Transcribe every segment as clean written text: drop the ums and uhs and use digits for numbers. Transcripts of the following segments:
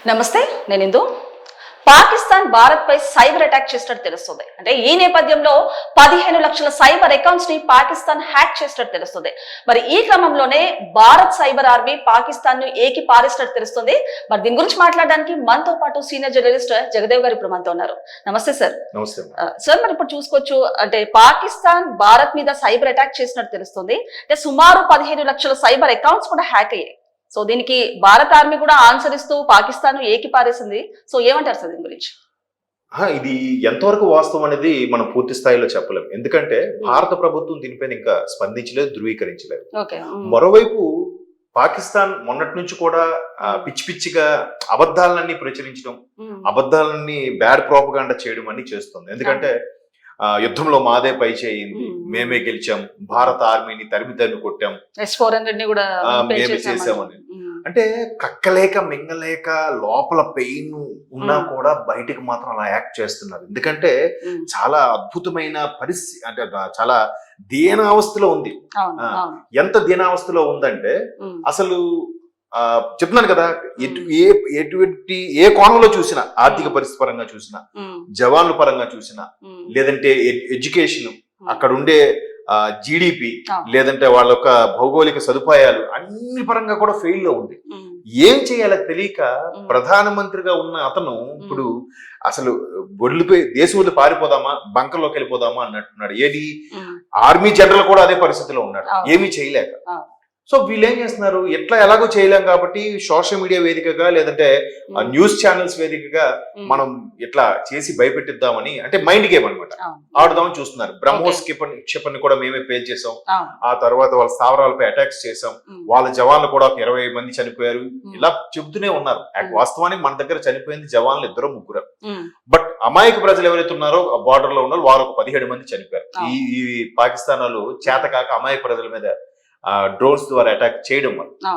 నమస్తే, నేను ఇందు. పాకిస్తాన్ భారత్ పై cyber attack చేసినట్టు తెలుస్తుంది. అంటే ఈ నేపథ్యంలో 15 లక్షల సైబర్ అకౌంట్స్ ని పాకిస్తాన్ హ్యాక్ చేసినట్టు తెలుస్తుంది. మరి ఈ క్రమంలోనే భారత్ సైబర్ ఆర్మీ పాకిస్తాన్ ను ఏకి పారేసినట్టు తెలుస్తుంది. మరి దీని గురించి మాట్లాడడానికి మనతో పాటు సీనియర్ జర్నలిస్ట్ జగదేవ్ గారు ఇప్పుడు మనతో ఉన్నారు. నమస్తే సార్. నమస్తే సార్, మరి ఇప్పుడు చూసుకోవచ్చు, అంటే పాకిస్తాన్ భారత్ మీద సైబర్ అటాక్ చేసినట్టు తెలుస్తుంది. అంటే సుమారు 15 లక్షల సైబర్ అకౌంట్స్ కూడా హ్యాక్ అయ్యాయి. సో దీనికి భారత ఆర్మీ కూడా ఆన్సర్ ఇస్తూ పాకిస్తాన్ ఏకి పారేసింది. సో ఏమంటారు సార్ దీని గురించి? ఇది ఎంతవరకు వాస్తవం అనేది మనం పూర్తి స్థాయిలో చెప్పలేము. ఎందుకంటే భారత ప్రభుత్వం దీనిపైన ఇంకా స్పందించలేదు, ధృవీకరించలేదు. మరోవైపు పాకిస్తాన్ మొన్నటి నుంచి కూడా పిచ్చి పిచ్చిగా అబద్ధాలన్నీ ప్రచురించడం, అబద్ధాలన్నీ బ్యాడ్ ప్రోపగాండా చేయడం అన్ని చేస్తుంది. ఎందుకంటే యుద్ధంలో మాదే పై చేయింది, మేమే గెలిచాం, భారత ఆర్మీని తరిమి కొట్టాం, మేమే చేసామని. అంటే కక్కలేక మింగలేక లోపల పెయిన్ ఉన్నా కూడా బయటికి మాత్రం అలా యాక్ట్ చేస్తున్నారు. ఎందుకంటే చాలా అద్భుతమైన పరిస్థితి, అంటే చాలా దీనావస్థలో ఉంది. ఎంత దీనావస్థలో ఉందంటే అసలు చెప్తున్నాను కదా, ఎటువంటి ఏ కోణంలో చూసినా, ఆర్థిక పరిస్థితి పరంగా చూసినా, జవాన్ల పరంగా చూసినా, లేదంటే ఎడ్యుకేషన్, అక్కడ ఉండే జీడిపి, లేదంటే వాళ్ళ యొక్క భౌగోళిక సదుపాయాలు అన్ని పరంగా కూడా ఫెయిల్ లో ఉంది. ఏం చేయాలో తెలియక ప్రధానమంత్రిగా ఉన్న అతను ఇప్పుడు అసలు బొడ్లుపై దేశం వదిలి పారిపోదామా, బంకర్లోకి వెళ్ళిపోదామా అన్నట్టున్నాడు. ఏది ఆర్మీ జనరల్ కూడా అదే పరిస్థితిలో ఉన్నాడు, ఏమీ చేయలేక. సో వీళ్ళు ఏం చేస్తున్నారు, ఎలాగో చేయలేం కాబట్టి సోషల్ మీడియా వేదికగా, లేదంటే న్యూస్ ఛానల్స్ వేదికగా మనం ఇట్లా చేసి భయపెట్టిద్దామని, అంటే మైండ్ గేమ్ అనమాట, ఆడుదామని చూస్తున్నారు. బ్రహ్మోస్ క్షిపణి కూడా మేమే పేల్చేసాం, ఆ తర్వాత వాళ్ళ స్థావరాలపై అటాక్స్ చేసాం, వాళ్ళ జవాన్లు కూడా 20 మంది చనిపోయారు, ఇలా చెబుతూనే ఉన్నారు. వాస్తవానికి మన దగ్గర చనిపోయింది జవాన్లు 2-3. బట్ అమాయక ప్రజలు ఎవరైతే ఉన్నారో బార్డర్ లో ఉన్నారు, వారు ఒక 17 మంది చనిపోయారు. ఈ పాకిస్తాన్ వాళ్ళు చేతకాక అమాయక ప్రజల మీద డ్రోన్స్ ద్వారా అటాక్ చేయడం వల్ల.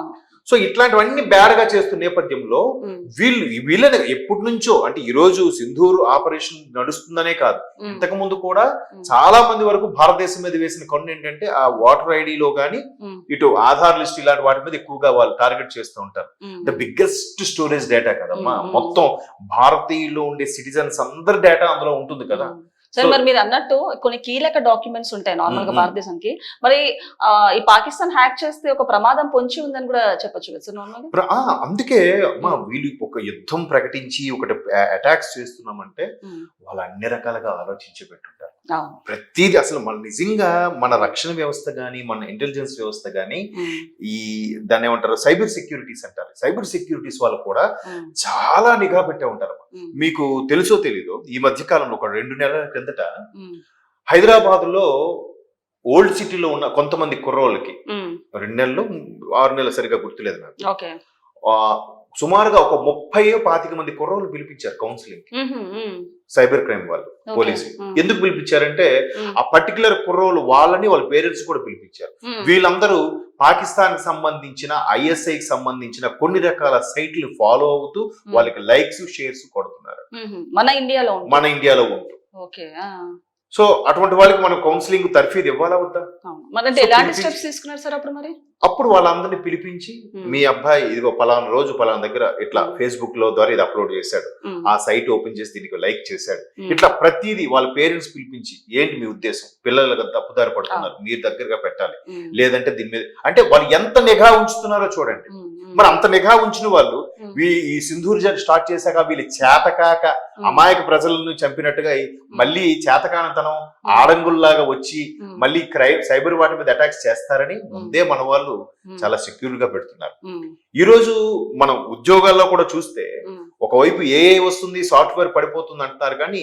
సో ఇట్లాంటివన్నీ బ్యాడ్ గా చేస్తున్న నేపథ్యంలో వీళ్ళని ఎప్పటి నుంచో, అంటే ఈ రోజు సింధూర్ ఆపరేషన్ నడుస్తుందనే కాదు, ఇంతకు ముందు కూడా చాలా మంది వరకు భారతదేశం మీద వేసిన కన్ను ఏంటంటే ఆ వాటర్ ఐడిలో గానీ, ఇటు ఆధార్ లిస్ట్ ఇలాంటి వాటి మీద ఎక్కువగా వాళ్ళు టార్గెట్ చేస్తూ ఉంటారు. ద బిగ్గెస్ట్ స్టోరేజ్ డేటా కదమ్మా, మొత్తం భారతీయుల్లో ఉండే సిటిజన్స్ అందరి డేటా అందులో ఉంటుంది కదా. సార్, మరి మీరు అన్నట్టు కొన్ని కీలక డాక్యుమెంట్స్ ఉంటాయి నార్మల్ గా భారతదేశానికి. మరి ఈ పాకిస్తాన్ హ్యాక్ చేస్తే ఒక ప్రమాదం పొంచి ఉందని కూడా చెప్పొచ్చు కదా సార్ నార్మల్ గా? అందుకే అమ్మా, వీళ్ళు ఒక యుద్ధం ప్రకటించి ఒకటి అటాక్స్ చేస్తున్నామంటే వాళ్ళు అన్ని రకాలుగా ఆలోచించి పెట్టుంటారు. ప్రతిదీ అసలు మన నిజంగా మన రక్షణ వ్యవస్థ గానీ, మన ఇంటెలిజెన్స్ వ్యవస్థ గానీ, ఈ దాన్ని ఏమంటారు, సైబర్ సెక్యూరిటీస్ అంటారు, సైబర్ సెక్యూరిటీస్ వాళ్ళు కూడా చాలా నిఘా పెట్టే ఉంటారు. మీకు తెలుసో తెలీదో, ఈ మధ్య కాలంలో ఒక 2 నెలల కిందట హైదరాబాద్ లో ఓల్డ్ సిటీలో ఉన్న కొంతమంది కుర్రోళ్ళకి 2 నెలలు 6 నెలలు సరిగా గుర్తులేదు నాకు, సుమారుగా ఒక 30-25 మంది కుర్రోళ్ళు పిలిపించారు కౌన్సిలింగ్, సైబర్ క్రైమ్ వాళ్ళు, పోలీసులు. ఎందుకు పిలిపించారంటే ఆ పర్టికులర్ కుర్రోళ్ళు వాళ్ళని వాళ్ళ పేరెంట్స్ కూడా పిలిపించారు. వీళ్ళందరూ పాకిస్తాన్ కి సంబంధించిన ఐఎస్ఐకి సంబంధించిన కొన్ని రకాల సైట్లు ఫాలో అవుతూ వాళ్ళకి లైక్స్ షేర్స్ కొడుతున్నారు మన ఇండియాలో ఉంటూ. సో అటువంటి వాళ్ళకి మనం కౌన్సిలింగ్ తర్ఫీదు ఇవ్వాలా వద్దా? అప్పుడు వాళ్ళందరినీ పిలిపించి, మీ అబ్బాయి ఇదిగో పలానా రోజు పలానా దగ్గర ఇట్లా ఫేస్బుక్ లో ద్వారా ఇది అప్లోడ్ చేశాడు, ఆ సైట్ ఓపెన్ చేసి దీనికి లైక్ చేశాడు, ఇట్లా ప్రతిదీ వాళ్ళ పేరెంట్స్ పిలిపించి, ఏంటి మీ ఉద్దేశం, పిల్లలకు తప్పుదారి పడుతున్నారు, మీరు దగ్గరగా పెట్టాలి, లేదంటే దీని మీద, అంటే వాళ్ళు ఎంత నిఘా ఉంచుతున్నారో చూడండి. మరి అంత నిఘా ఉంచిన వాళ్ళు ఈ సింధూర్ జంగ్ స్టార్ట్ చేశాక వీళ్ళు చేతకాక అమాయక ప్రజలను చంపినట్టుగా మళ్ళీ చేతకానతనం ఆడంగుల్లాగా వచ్చి మళ్ళీ సైబర్ వాటి మీద అటాక్స్ చేస్తారని ముందే మన వాళ్ళు చాలా సెక్యూర్ గా పెడుతున్నారు. ఈ రోజు మనం ఉద్యోగాల్లో కూడా చూస్తే ఒకవైపు ఏఐ వస్తుంది, సాఫ్ట్వేర్ పడిపోతుంది అంటున్నారు, కానీ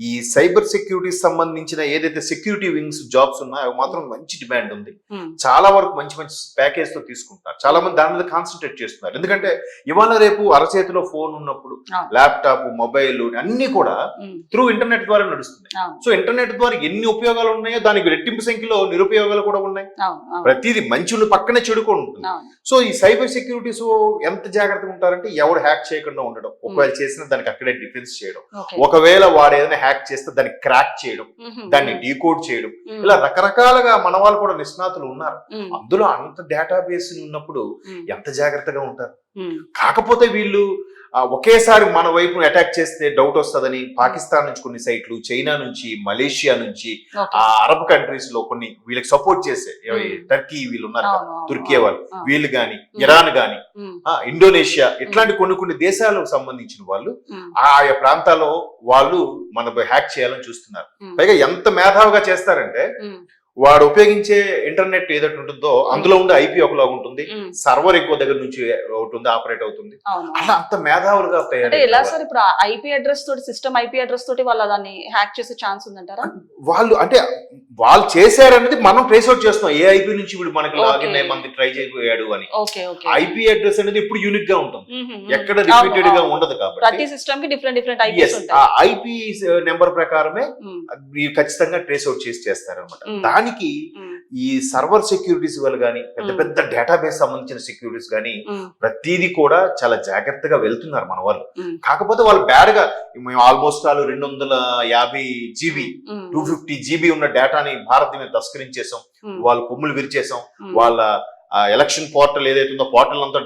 ఈ సైబర్ సెక్యూరిటీ సంబంధించిన ఏదైతే సెక్యూరిటీ వింగ్స్ జాబ్స్ ఉన్నాయో మాత్రం మంచి డిమాండ్ ఉంది. చాలా వరకు మంచి మంచి ప్యాకేజ్ తో తీసుకుంటున్నారు, చాలా మంది దాని మీద కాన్సన్ట్రేట్ చేస్తున్నారు. ఎందుకంటే ఇవాళ రేపు అరచేతిలో ఫోన్ ఉన్నప్పుడు ల్యాప్టాప్, మొబైల్ అన్ని కూడా త్రూ ఇంటర్నెట్ ద్వారా నడుస్తుంది. సో ఇంటర్నెట్ ద్వారా ఎన్ని ఉపయోగాలు ఉన్నాయో దానికి రెట్టింపు సంఖ్యలో నిరుపయోగాలు కూడా ఉన్నాయి. ప్రతిదీ మంచి పక్కనే చెడుకో ఉంటుంది. సో ఈ సైబర్ సెక్యూరిటీస్ ఎంత జాగ్రత్తగా ఉంటారంటే ఎవరు హ్యాక్ చేయకుండా ఉండడం, ఒకవేళ చేసిన దానికి అక్కడే డిఫెన్స్ చేయడం, ఒకవేళ వాడు ఏదైనా హ్యాక్ చేస్తే దాన్ని క్రాక్ చేయడం, దాన్ని డీకోడ్ చేయడం, ఇలా రకరకాలుగా మన వాళ్ళు కూడా నిష్ణాతులు ఉన్నారు. అందులో అంత డేటాబేస్ ఉన్నప్పుడు ఎంత జాగ్రత్తగా ఉంటారు. కాకపోతే వీళ్ళు ఒకేసారి మన వైపు అటాక్ చేస్తే డౌట్ వస్తుందని పాకిస్తాన్ నుంచి కొన్ని సైట్లు, చైనా నుంచి, మలేషియా నుంచి, ఆ అరబ్ కంట్రీస్ లో కొన్ని వీళ్ళకి సపోర్ట్ చేసే టర్కీ వీళ్ళు ఉన్నారు, తుర్కీ వాళ్ళు, వీళ్ళు గాని, ఇరాన్ గాని, ఇండోనేషియా, ఇట్లాంటి కొన్ని దేశాలకు సంబంధించిన వాళ్ళు ఆయా ప్రాంతాల్లో వాళ్ళు మన హ్యాక్ చేయాలని చూస్తున్నారు. పైగా ఎంత మేధావిగా చేస్తారంటే వాడు ఉపయోగించే ఇంటర్నెట్ ఏదైతే ఉంటుందో అందులో ఉండే ఐపీ ఒకలాగా ఉంటుంది, సర్వర్ ఎక్కువ దగ్గర నుంచి ఉంటుంది, ఆపరేట్ అవుతుంది. అలా అంత మేధావులుగా ఎలా సార్ ఇప్పుడు ఐపీ అడ్రస్ తోటి, సిస్టమ్ ఐపీ అడ్రస్ తోటి వాళ్ళ దాన్ని హ్యాక్ చేసే ఛాన్స్ ఉందంటారా? వాళ్ళు చేశారనేది మనం ట్రేస్ అవుట్ చేస్తున్నాం. ఏ ఐపీ నుంచి వీడు మనకి లాగిన్ అయ్యి మనకి ట్రై చేయబోయాడు అని. ఐపీ అడ్రస్ అనేది ఇప్పుడు యూనిక్ గా ఉంటుంది, ఎక్కడ రిపీటెడ్ గా ఉండదు. కాబట్టి ప్రతి సిస్టమ్ కి డిఫరెంట్ ఐపీస్ ఉంటాయి. ఆ ఐపీ నెంబర్ ప్రకారమే ఖచ్చితంగా ట్రేస్ అవుట్ చేస్తారన్నమాట. దానికి ఈ సర్వర్ సెక్యూరిటీస్ వాళ్ళు కానీ, పెద్ద డేటాబేస్ సంబంధించిన సెక్యూరిటీస్ కానీ ప్రతిదీ కూడా చాలా జాగ్రత్తగా వెళ్తున్నారు మన వాళ్ళు. కాకపోతే వాళ్ళు బ్యాడ్ గా మేము ఆల్మోస్ట్ 250 GB 250 GB ఉన్న డేటాని భారత్ మీద తస్కరించేసాం, వాళ్ళు కొమ్ములు విరిచేసాం, వాళ్ళ ఎలక్షన్ పోర్టల్ ఏదైతే ఉందో పోర్టల్ అంతా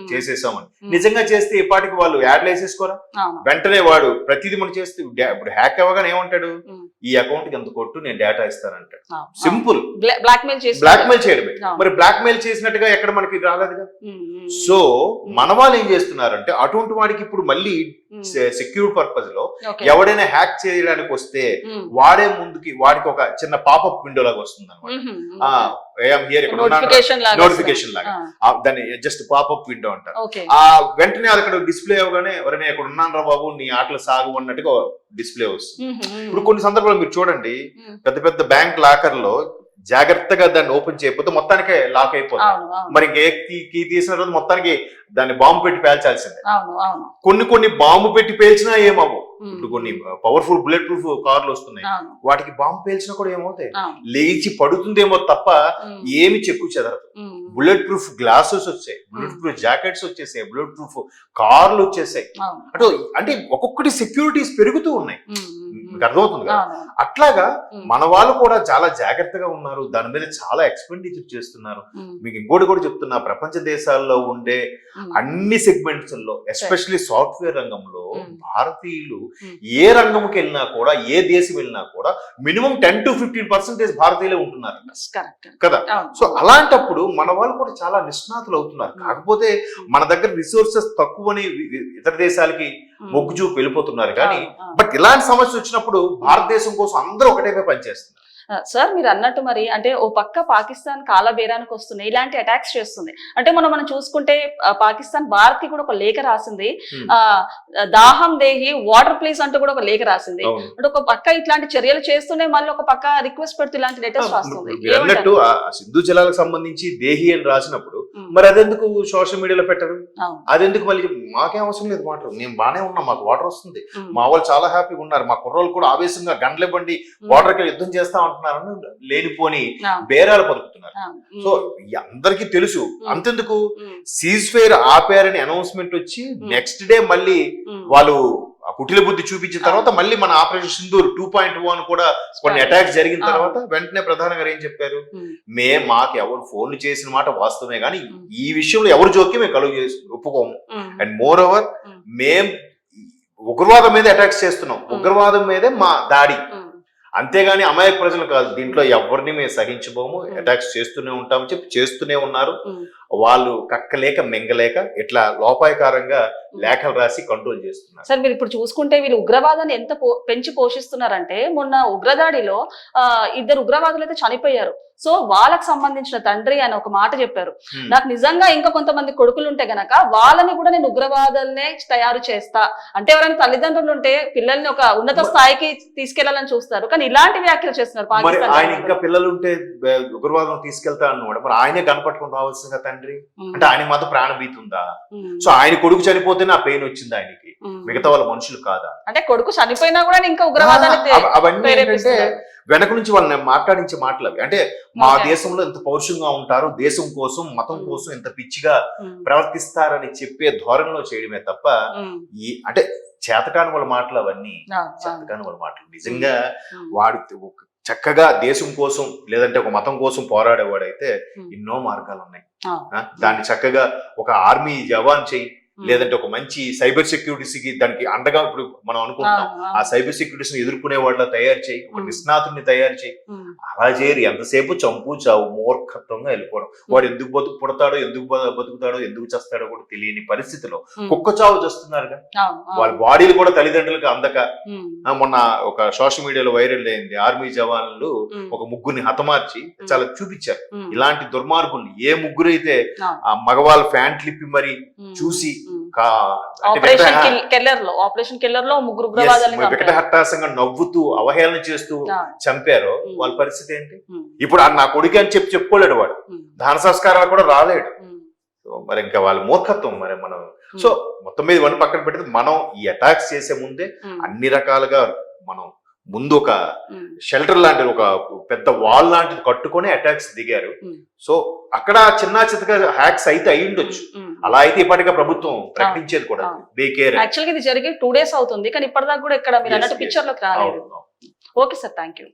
చేసేసామని. నిజంగా చేస్తే ఇప్పటికి వాళ్ళు యాడ్లు వేసేసుకోరా, వెంటనే వాడు ప్రతిదీ మనం చేస్తే ఇప్పుడు హ్యాక్ అవ్వగానే ఏమంటాడు, ఈ అకౌంట్ కి ఎంత కొట్టు నేను డేటా ఇస్తానంటాడు. సింపుల్ బ్లాక్మెయిల్ చేయడమే. మరి బ్లాక్మెయిల్ చేసినట్టుగా ఎక్కడ మనకి రాలేదుగా. సో మన వాళ్ళు ఏం చేస్తున్నారంటే అటువంటి వాడికి ఇప్పుడు మళ్ళీ సెక్యూర్ పర్పస్ లో ఎవడైనా హ్యాక్ చేయడానికి వస్తే వాడే ముందుకి వాడికి ఒక చిన్న పాపప్ విండో లాగా వస్తుంది అనమాట. నోటిఫికేషన్ లాగా దాన్ని జస్ట్ పాపప్ విండో అంటారు. ఆ వెంటనే అది అక్కడ డిస్ప్లే అవగానే ఎవరైనా ఇక్కడ ఉన్నాను రా బాబు నీ ఆటలు సాగు అన్నట్టుగా డిస్ప్లే వస్తుంది. ఇప్పుడు కొన్ని సందర్భాలు మీరు చూడండి, పెద్ద బ్యాంక్ లాకర్ లో జాగ్రత్తగా దాన్ని ఓపెన్ చేయకపోతే మొత్తానికే లాక్ అయిపోతుంది. మరి ఇంకే కీ తీసిన రోజు మొత్తానికి దాన్ని బాంబు పెట్టి పేల్చాల్సిందే. కొన్ని బాంబు పెట్టి పేల్చినా ఏమవు. ఇప్పుడు కొన్ని పవర్ఫుల్ బుల్లెట్ ప్రూఫ్ కార్లు వస్తున్నాయి, వాటికి బాంబు పేల్చినా కూడా ఏమవుతాయి, లేచి పడుతుందేమో తప్ప ఏమి చెక్కు చెదరదు. బుల్లెట్ ప్రూఫ్ గ్లాసెస్ వచ్చాయి, బుల్లెట్ ప్రూఫ్ జాకెట్స్ వచ్చేసాయి, బుల్లెట్ ప్రూఫ్ కార్లు వచ్చేసాయి. అంటే ఒక్కొక్కటి సెక్యూరిటీస్ పెరుగుతూ ఉన్నాయి, మీకు అర్థమవుతుంది కదా. అట్లాగా మన వాళ్ళు కూడా చాలా జాగ్రత్తగా ఉన్నారు, దాని మీద చాలా ఎక్స్పెండిచర్ చేస్తున్నారు. మీకు ఇంకోటి కూడా చెప్తున్నా, ప్రపంచ దేశాల్లో ఉండే అన్ని సెగ్మెంట్స్ లో ఎస్పెషల్లీ సాఫ్ట్వేర్ రంగంలో భారతీయులు ఏ రంగంకి వెళ్ళినా కూడా, ఏ దేశం వెళ్ళినా కూడా మినిమం 10 to 15% భారతీయులే ఉంటున్నారు కదా. సో అలాంటప్పుడు మన వాళ్ళు కూడా చాలా నిష్ణాతులు అవుతున్నారు. కాకపోతే మన దగ్గర రిసోర్సెస్ తక్కువని ఇతర దేశాలకి మొగ్గు చూపు వెళ్ళిపోతున్నారు. కానీ బట్ ఇలాంటి సమస్య వచ్చినప్పుడు భారతదేశం కోసం అందరూ ఒకటే పనిచేస్తున్నారు. సార్ మీరు అన్నట్టు మరి అంటే ఓ పక్క పాకిస్తాన్ కాలబేరానికి వస్తున్నాయి, ఇలాంటి అటాక్స్ చేస్తుంది. అంటే మనం చూసుకుంటే పాకిస్తాన్ భారత్ కి కూడా ఒక లేఖ రాసింది, దాహం దేహి వాటర్ ప్లీజ్ అంటూ కూడా ఒక లేఖ రాసింది. అంటే ఒక పక్క ఇట్లాంటి చర్యలు చేస్తూనే మళ్ళీ ఒక పక్క రిక్వెస్ట్ పెడుతూ ఇలాంటి లెటర్స్ రాస్తుంది. అన్నట్టు సింధు జలాలకు సంబంధించి దేహి అని రాసినప్పుడు మరి అదెందుకు సోషల్ మీడియాలో పెట్టరు, అదెందుకు మళ్ళీ మాకేం అవసరం లేదు వాటర్, మేము బానే ఉన్నాం, మాకు వాటర్ వస్తుంది, మా వాళ్ళు చాలా హ్యాపీగా ఉన్నారు, మా కుర్రోళ్ళు కూడా ఆవేశంగా గంటలు ఇవ్వండి వాటర్కి యుద్ధం చేస్తా ఉంటున్నారని లేనిపోని బేరాలు పలుకుతున్నారు. సో అందరికీ తెలుసు. అంతెందుకు సీజ్ ఫైర్ ఆపారని అనౌన్స్మెంట్ వచ్చి నెక్స్ట్ డే మళ్ళీ వాళ్ళు కుటిల బుద్ధి చూపించిన తర్వాత మళ్ళీ మన ఆపరేషన్ సింధూర్ 2.1 కూడా కొన్ని అటాక్స్ జరిగిన తర్వాత వెంటనే ప్రధాని గారు ఏం చెప్పారు, మాకు ఎవరు ఫోన్లు చేసిన మాట వాస్తవమే కానీ ఈ విషయంలో ఎవరు జోక్యం మేము కలుగు చేసి ఒప్పుకోము. అండ్ మోర్ ఓవర్ మేం ఉగ్రవాదం మీద అటాక్స్ చేస్తున్నాం, ఉగ్రవాదం మీదే మా దాడి, అంతేగాని అమాయక ప్రజలు కాదు, దీంట్లో ఎవరిని మేము సహించబోము, అటాక్స్ చేస్తూనే ఉంటామని చెప్పి చేస్తూనే ఉన్నారు. వాళ్ళు కక్కలేక మెంగలేక ఇట్లా లోపాయకారంగా లేఖలు రాసి కంట్రోల్ చేస్తున్నారు. సార్ మీరు ఇప్పుడు చూసుకుంటే వీళ్ళు ఉగ్రవాదాన్ని ఎంత పెంచి పోషిస్తున్నారంటే మొన్న ఉగ్రదాడిలో 2 ఉగ్రవాదులు అయితే చనిపోయారు. సో వాళ్ళకి సంబంధించిన తండ్రి అని ఒక మాట చెప్పారు, నాకు నిజంగా ఇంకా కొంతమంది కొడుకులు ఉంటే గనక వాళ్ళని కూడా నేను ఉగ్రవాదులనే తయారు చేస్తా. అంటే ఎవరైనా తల్లిదండ్రులు ఉంటే పిల్లల్ని ఒక ఉన్నత స్థాయికి తీసుకెళ్లాలని చూస్తారు, కానీ ఇలాంటి వ్యాఖ్యలు చేస్తున్నారు పాకిస్తాన్. ఆయన ఇంకా పిల్లలు ఉంటే ఉగ్రవాదం తీసుకెళ్తా అన్నమాట, మరి ఆయనే కనపట్టుకుని రావాల్సిందిగా తండ్రి, అంటే ఆయన మాత్రం ప్రాణభీతి ఉందా? సో ఆయన కొడుకు చనిపోతేనే ఆ పెయిన్ వచ్చింది ఆయనకి, మిగతా వాళ్ళ మనుషులు కాదా? అంటే కొడుకు చనిపోయినా కూడా ఇంకా ఉగ్రవాదాన్ని అవన్నీ ఏంటంటే వెనక నుంచి వాళ్ళని మాట్లాడించే మాటలు అవి. అంటే మా దేశంలో ఎంత పౌరుషంగా ఉంటారు, దేశం కోసం మతం కోసం ఎంత పిచ్చిగా ప్రవర్తిస్తారని చెప్పే ధోరణిలో చేయడమే తప్ప ఈ అంటే చేతకాని వాళ్ళ మాటలు అవన్నీ చేతకాని వాళ్ళ మాటలు. నిజంగా వాడు చక్కగా దేశం కోసం లేదంటే ఒక మతం కోసం పోరాడేవాడైతే ఎన్నో మార్గాలు ఉన్నాయి. దాన్ని చక్కగా ఒక ఆర్మీ జవాన్ చెయ్యి, లేదంటే ఒక మంచి సైబర్ సెక్యూరిటీకి దానికి అండగా ఇప్పుడు మనం అనుకుంటాం ఆ సైబర్ సెక్యూరిటీస్ ని ఎదుర్కొనే వాళ్ళ తయారు చేయి, ఒక నిష్ణాతుడిని తయారు చేయి. అలా చేయరు, ఎంతసేపు చంపు చావు మూర్ఖత్వంగా వెళ్ళిపోవడం. వాడు ఎందుకు పుడతాడో, ఎందుకు బతుకుతాడో, ఎందుకు చేస్తాడో కూడా తెలియని పరిస్థితిలో కుక్క చావు చేస్తున్నారుగా. వాళ్ళ బాడీలు కూడా తల్లిదండ్రులకు అందక మొన్న ఒక సోషల్ మీడియాలో వైరల్ అయింది. ఆర్మీ జవాన్లు ఒక ముగ్గురిని హతమార్చి చాలా చూపించారు. ఇలాంటి దుర్మార్గుల్ని ఏ ముగ్గురు అయితే ఆ మగవాళ్ళ ఫ్యాంట్లు ఇప్పి మరి చూసి ఆపరేషన్ కిల్లర్ లో ముగ్గురు వికటహట్టాసంగా నవ్వుతూ అవహేళన చేస్తూ చంపారో వాళ్ళ పరిస్థితి ఏంటి? ఇప్పుడు నా కొడుకు అని చెప్పుకోలేడు, వాడు దాన సంస్కారాలు కూడా రాలేడు. మరి ఇంకా వాళ్ళ మూర్ఖత్వం. మరి మనం సో మొత్తం మీద ఇవన్నీ పక్కన పెడితే మనం ఈ అటాక్స్ చేసే ముందే అన్ని రకాలుగా మనం ముందు ఒక షెల్టర్ లాంటిది, ఒక పెద్ద వాల్ లాంటిది కట్టుకొని అటాక్స్ దిగారు. సో అక్కడ చిన్న చిత్తగా హ్యాక్స్ అయితే అయి ఉండొచ్చు. అలా అయితే ఇప్పటికే ప్రభుత్వం ప్రకటించేది కూడా. యాక్చువల్గా ఇది జరిగి 2 days అవుతుంది, కానీ ఇప్పటిదాకా కూడా ఇక్కడ మీరు అన్నట్టు పిక్చర్ లోకి రాలేదు. Okay sir, thank you.